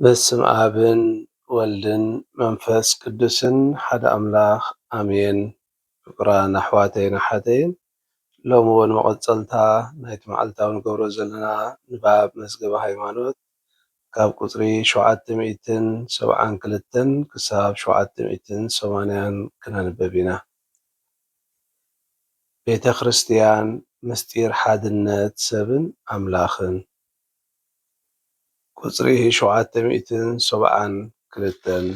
በስመ አብን ወልድን መንፈስ ቅዱስን ሓደ አምላኽ አሜን። ፍቁራን አሕዋተይን አሓተይን ሎሚ እውን መቐፀልታ ናይቲ መዓልታዊ ንገብሮ ዘለና ንባብ መዝገበ ሃይማኖት ካብ ቁፅሪ 772 ክሳብ 780 ክነንብብ ኢና። ቤተ ክርስቲያን ምስጢር ሓድነት ሰብን አምላኽን ቁፅሪ 772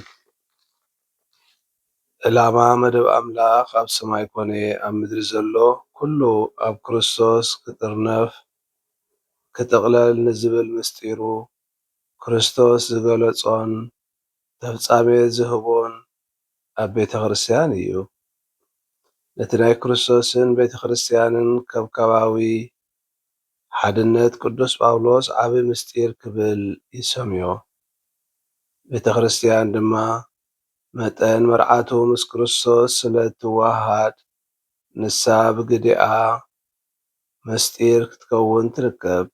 ዕላማ መደብ አምላኽ ኣብ ሰማይ ኮነ ኣብ ምድሪ ዘሎ ኩሉ ኣብ ክርስቶስ ክጥርነፍ ክጥቕለል ንዝብል ምስጢሩ ክርስቶስ ዝገለፆን ተፍፃሜት ዝህቦን ኣብ ቤተ ክርስቲያን እዩ። ነቲ ናይ ክርስቶስን ቤተ ክርስቲያንን ከብካባዊ ሓድነት ቅዱስ ጳውሎስ ዓብይ ምስጢር ክብል ይሰምዮ። ቤተ ክርስቲያን ድማ መጠን መርዓቱ ምስ ክርስቶስ ስለ እትወሃድ ንሳ ብግዲኣ ምስጢር ክትከውን ትርከብ።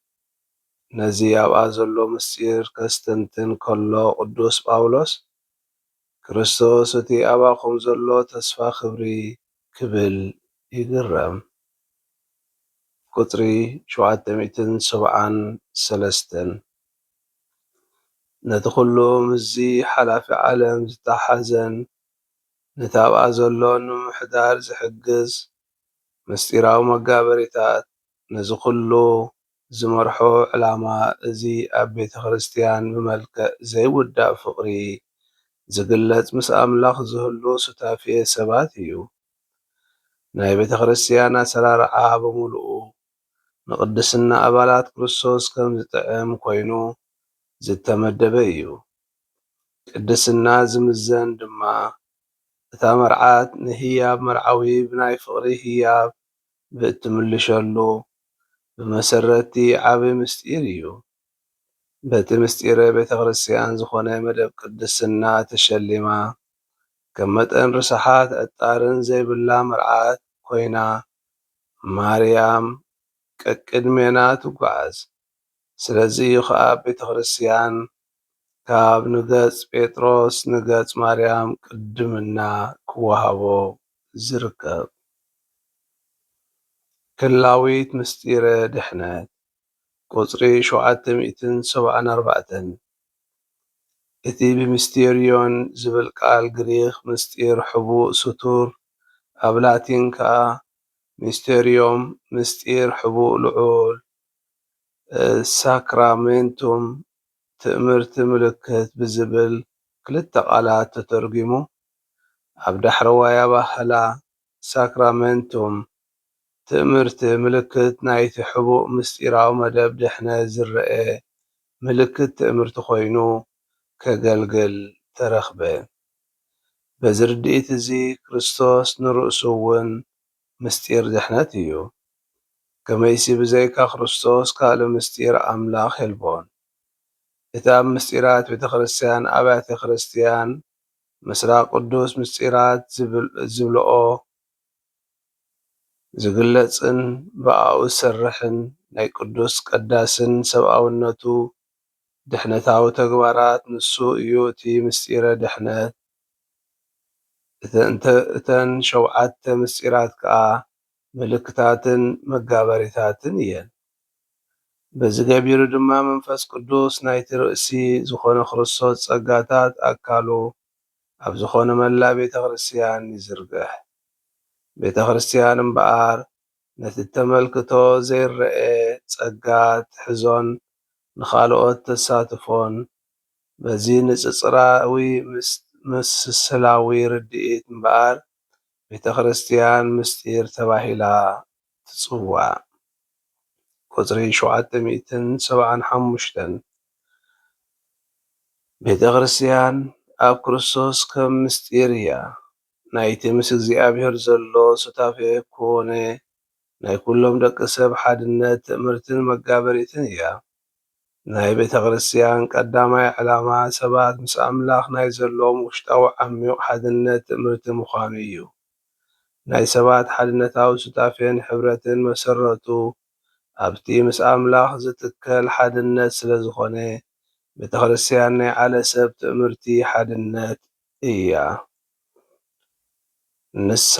ነዚ ኣብኣ ዘሎ ምስጢር ከስተንትን ከሎ ቅዱስ ጳውሎስ ክርስቶስ እቲ ኣብኣኹም ዘሎ ተስፋ ክብሪ ክብል ይግረም። ቁፅሪ 773 ነቲ ኩሉ ምስዚ ሓላፊ ዓለም ዝተሓዘን ነቲ ኣብኣ ዘሎ ንምምሕዳር ዝሕግዝ ምስጢራዊ መጋበሪታት ነዚ ኩሉ ዝመርሖ ዕላማ እዚ ኣብ ቤተ ክርስቲያን ብመልክዕ ዘይውዳእ ፍቕሪ ዝግለጽ ምስ ኣምላኽ ዝህሉ ሱታፍየ ሰባት እዩ። ናይ ቤተ ክርስቲያን ኣሰራርዓ ብምሉኡ ንቅድስና ኣባላት ክርስቶስ ከም ዝጥዕም ኮይኑ ዝተመደበ እዩ። ቅድስና ዝምዘን ድማ እታ መርዓት ንህያብ መርዓዊ ብናይ ፍቕሪ ህያብ ብእትምልሸሉ ብመሰረቲ ዓብይ ምስጢር እዩ። በቲ ምስጢረ ቤተ ክርስቲያን ዝኾነ መደብ ቅድስና ተሸሊማ ከም መጠን ርስሓት ዕጣርን ዘይብላ መርዓት ኮይና ማርያም ቀቅድሜና ትጓዓዝ። ስለዚ እዩ ከዓ ቤተ ክርስቲያን ካብ ንገጽ ጴጥሮስ ንገጽ ማርያም ቅድምና ክወሃቦ ዝርከብ። ክላዊት ምስጢረ ድሕነት ቁፅሪ 774 እቲ ብምስቴርዮን ዝብል ቃል ግሪክ ምስጢር ሕቡእ ስቱር ኣብ ላቲን ከዓ ሚስቴርዮም ምስጢር ሕቡእ ልዑል ሳክራሜንቱም ትእምርቲ ምልክት ብዝብል ክልተ ቃላት ተተርጊሙ ኣብ ዳሕረዋይ ኣባህላ ሳክራሜንቱም ትእምርቲ ምልክት ናይቲ ሕቡእ ምስጢራዊ መደብ ድሕነት ዝርአ ምልክት ትእምርቲ ኮይኑ ከገልግል ተረኽበ። በዚ ርድኢት እዚ ክርስቶስ ንርእሱ እውን ምስጢር ድሕነት እዩ። ከመይሲ ብዘይካ ክርስቶስ ካልእ ምስጢር ኣምላኽ የልቦን። እቲ ኣብ ምስጢራት ቤተ ክርስቲያን ኣብያተ ክርስቲያን ምስራቅ ቅዱስ ምስጢራት ዝብልኦ ዝግለጽን ብኣኡ ዝሰርሕን ናይ ቅዱስ ቀዳስን ሰብኣውነቱ ድሕነታዊ ተግባራት ንሱ እዩ። እቲ ምስጢረ ድሕነት እተን 7 ምስጢራት ከዓ ምልክታትን መጋበሪታትን እየን። በዚ ገቢሩ ድማ መንፈስ ቅዱስ ናይቲ ርእሲ ዝኾነ ክርስቶስ ጸጋታት ኣካሉ ኣብ ዝኾነ መላእ ቤተ ክርስቲያን ይዝርግሕ። ቤተ ክርስቲያን እምበኣር ነቲ ተመልክቶ ዘይርአ ጸጋ ትሕዞን ንኻልኦት ተሳትፎን በዚ ንጽጽራዊ ምስላዊ ርድኢት እምበኣር ቤተ ክርስቲያን ምስጢር ተባሂላ ትጽዋዕ። ቁፅሪ 775 ቤተ ክርስቲያን ኣብ ክርስቶስ ከም ምስጢር እያ። ናይቲ ምስ እግዚኣብሔር ዘሎ ሱታፌ ኮነ ናይ ኩሎም ደቂ ሰብ ሓድነት ትእምርትን መጋበሪትን እያ። ናይ ቤተ ክርስቲያን ቀዳማይ ዕላማ ሰባት ምስ ኣምላኽ ናይ ዘለዎም ውሽጣዊ ዓሚቕ ሓድነት ትእምርቲ ምዃኑ እዩ። ናይ ሰባት ሓድነታዊ ሱታፌን ሕብረትን መሰረቱ ኣብቲ ምስ ኣምላኽ ዝትከል ሓድነት ስለ ዝኾነ ቤተ ክርስቲያን ናይ ዓለ ሰብ ትእምርቲ ሓድነት እያ። ንሳ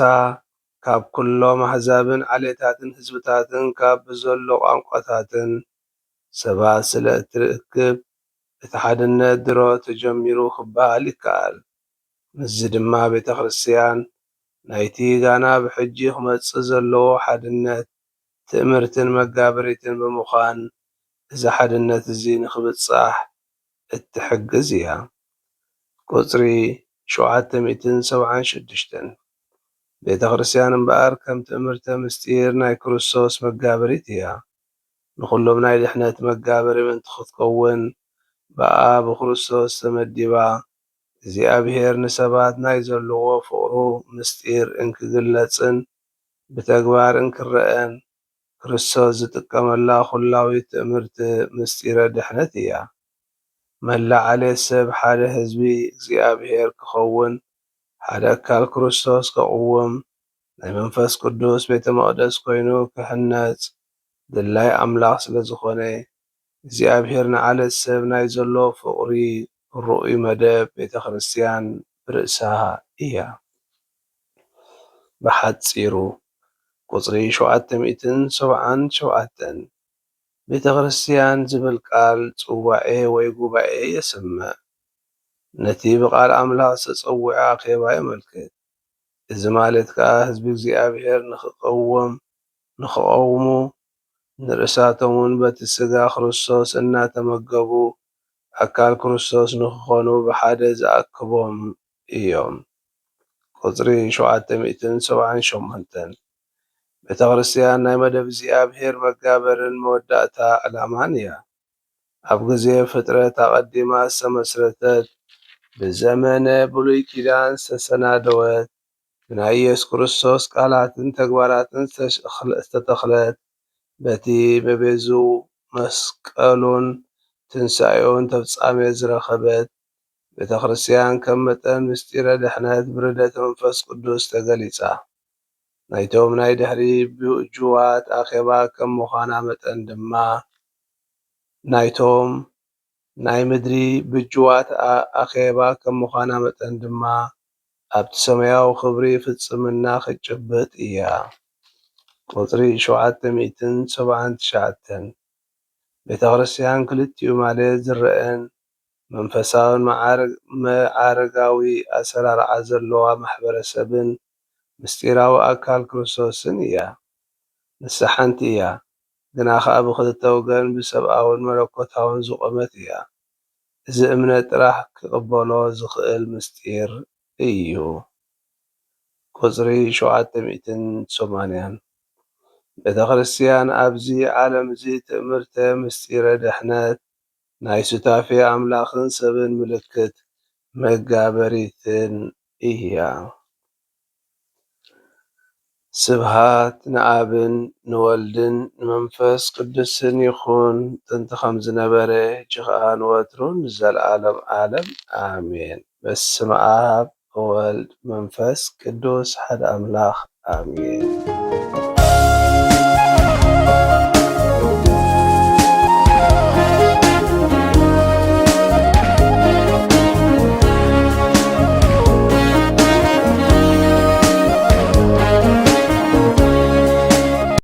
ካብ ኩሎም ኣሕዛብን ዓሌታትን ህዝብታትን ካብ ብዘሎ ቋንቋታትን ሰባት ስለ እትርክብ እቲ ሓድነት ድሮ ተጀሚሩ ክበሃል ይከኣል። እዚ ድማ ቤተ ክርስቲያን ናይቲ ጋና ብሕጂ ክመጽእ ዘለዎ ሓድነት ትእምርትን መጋበሪትን ብምዃን እዚ ሓድነት እዚ ንኽብጻሕ እትሕግዝ እያ። ቁጽሪ 776 ቤተ ክርስቲያን እምበኣር ከም ትእምርተ ምስጢር ናይ ክርስቶስ መጋበሪት እያ። ንኹሎም ናይ ድሕነት መጋበሪ ምእንቲ ክትከውን ብኣ ብክርስቶስ ተመዲባ እግዚኣብሔር ንሰባት ናይ ዘለዎ ፍቕሩ ምስጢር እንክግለጽን ብተግባር እንክረአን ክርስቶስ ዝጥቀመላ ኩላዊት ትእምርቲ ምስጢረ ድሕነት እያ። መላእ ዓሌት ሰብ ሓደ ህዝቢ እግዚኣብሔር ክኸውን ሓደ ኣካል ክርስቶስ ከቕውም ናይ መንፈስ ቅዱስ ቤተ መቕደስ ኮይኑ ክህነጽ ድላይ ኣምላኽ ስለ ዝኾነ እግዚኣብሔር ንዓለት ሰብ ናይ ዘሎ ፍቕሪ ርኡይ መደብ ቤተ ክርስቲያን ርእሳ እያ። ብሓጺሩ ቁጽሪ 777 ቤተ ክርስቲያን ዝብል ቃል ጽዋዔ ወይ ጉባኤ የስምዕ። ነቲ ብቓል ኣምላኽ ዝተጸውዐ ኣኼባ የመልክት። እዚ ማለት ከዓ ህዝቢ እግዚኣብሔር ንኽቐውሙ ንርእሳቶምን በቲ ሥጋ ክርስቶስ እናተመገቡ ኣካል ክርስቶስ ንክኾኑ ብሓደ ዝኣክቦም እዮም። ቁጽሪ 778 ቤተ ክርስቲያን ናይ መደብ እግዚኣብሔር መጋበርን መወዳእታ ዕላማን እያ። ኣብ ግዜ ፍጥረት ኣቐዲማ ዝተመስረተት ብዘመነ ብሉይ ኪዳን ዝተሰናደወት ብናይ ኢየሱስ ክርስቶስ ቃላትን ተግባራትን ዝተተኽለት በቲ በቤዙ መስቀሉን ትንሣኤውን ተፍጻሜት ዝረኸበት ቤተ ክርስቲያን ከም መጠን ምስጢረ ድሕነት ብርደት መንፈስ ቅዱስ ተገሊጻ ናይቶም ናይ ድሕሪ ብእጁዋት ኣኼባ ከም ምዃና መጠን ድማ ናይቶም ናይ ምድሪ ብእጁዋት ኣኼባ ከም ምዃና መጠን ድማ ኣብቲ ሰማያዊ ክብሪ ፍጽምና ክትጭብጥ እያ። ቁጽሪ 779 ቤተ ክርስቲያን ክልቲኡ ማለት ዝርአን መንፈሳውን መዓርጋዊ ኣሰራርዓ ዘለዋ ማሕበረሰብን ምስጢራዊ ኣካል ክርስቶስን እያ። ንሳ ሓንቲ እያ፣ ግና ከዓ ብኽልተ ወገን ብሰብኣውን መለኮታውን ዝቖመት እያ። እዚ እምነት ጥራሕ ክቕበሎ ዝኽእል ምስጢር እዩ። ቁጽሪ 780 ቤተ ክርስቲያን ኣብዚ ዓለም እዚ ትእምርተ ምስጢረ ድሕነት ናይ ሱታፌ ኣምላኽን ሰብን ምልክት መጋበሪትን እያ። ስብሃት ንኣብን ንወልድን ንመንፈስ ቅዱስን ይኹን ጥንቲ ከም ዝነበረ ሕጂ ከዓ ንወትሩን ዘለዓለም ዓለም ኣሜን። በስመ አብ ወወልድ መንፈስ ቅዱስ ሓደ ኣምላኽ ኣሜን።